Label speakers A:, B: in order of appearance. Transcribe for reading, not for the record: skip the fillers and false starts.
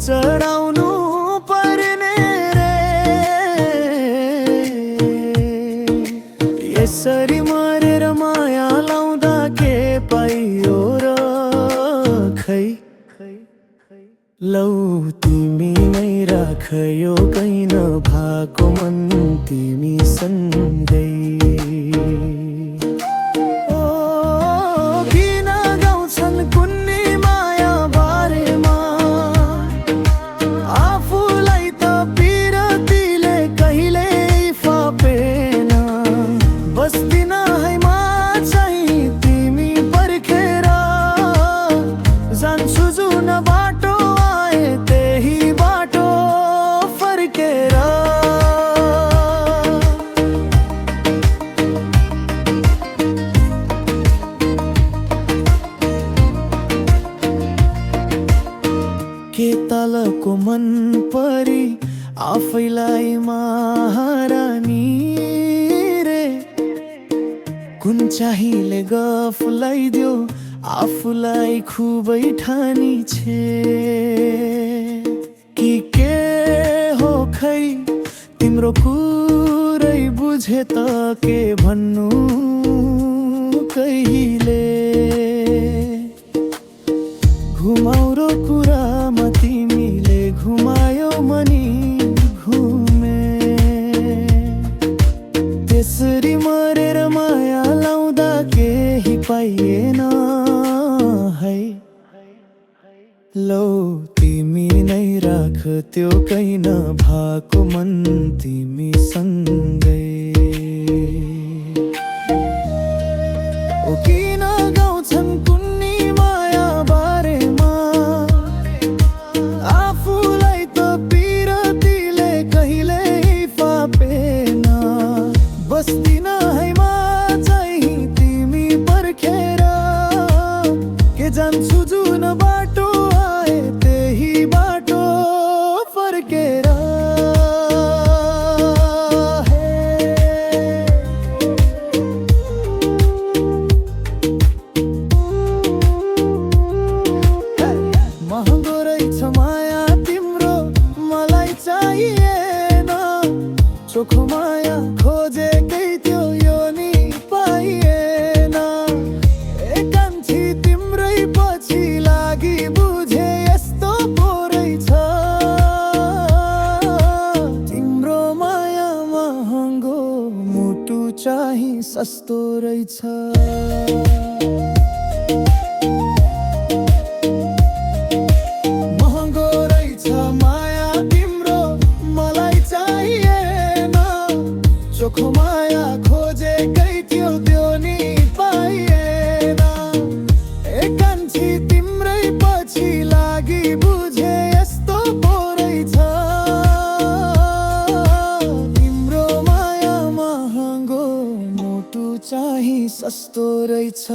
A: चढाउनु पर्ने रे। यसरी मरेर माया लाउँदा के पाइयो र खै। लौ तिमी नै राख यो कैन भएको मन तिमी सँगै। के तलको मन परी आफैलाई महारानी रे। कुन चाहिले गफ लगाइदियो आफूलाई खुबै ठानी छे। कि के हो खै तिम्रो कुरै बुझे त के भन्नु कहिले। घुमाउरो कुरामा तिमीले घुमायो मनी घुमे। त्यसरी मरेर माया लाउँदा केही पाइएन है। लौ तिमी नै राख त्यो कैन भएको मन तिमी सँगै। ओ किन गाउँछन् कुन्नी माया बारेमा, आफूलाई त पिरतीले कहिल्यै फापेन। बस्दिन है म चाहिँ तिमी पर्खेर, के जान्छु जुन बाटो आए त्यही बाटो फर्केर। महँगो रहेछ माया तिम्रो मलाई चाहिएन। चोखो माया खोजेकै थियो यो नि पाइएन। एकान्छी तिम्रै पछि लागि बुझे यस्तो पो रहेछ। तिम्रो माया महँगो मुटु चाहिँ सस्तो रहेछ। चोखो माया खोजेकै थियो त्यो नि पाइएन। एकान्छी तिम्रै पछि लागि बुझे यस्तो पो रहेछ। तिम्रो माया महँगो मुटु चाहिँ सस्तो रहेछ।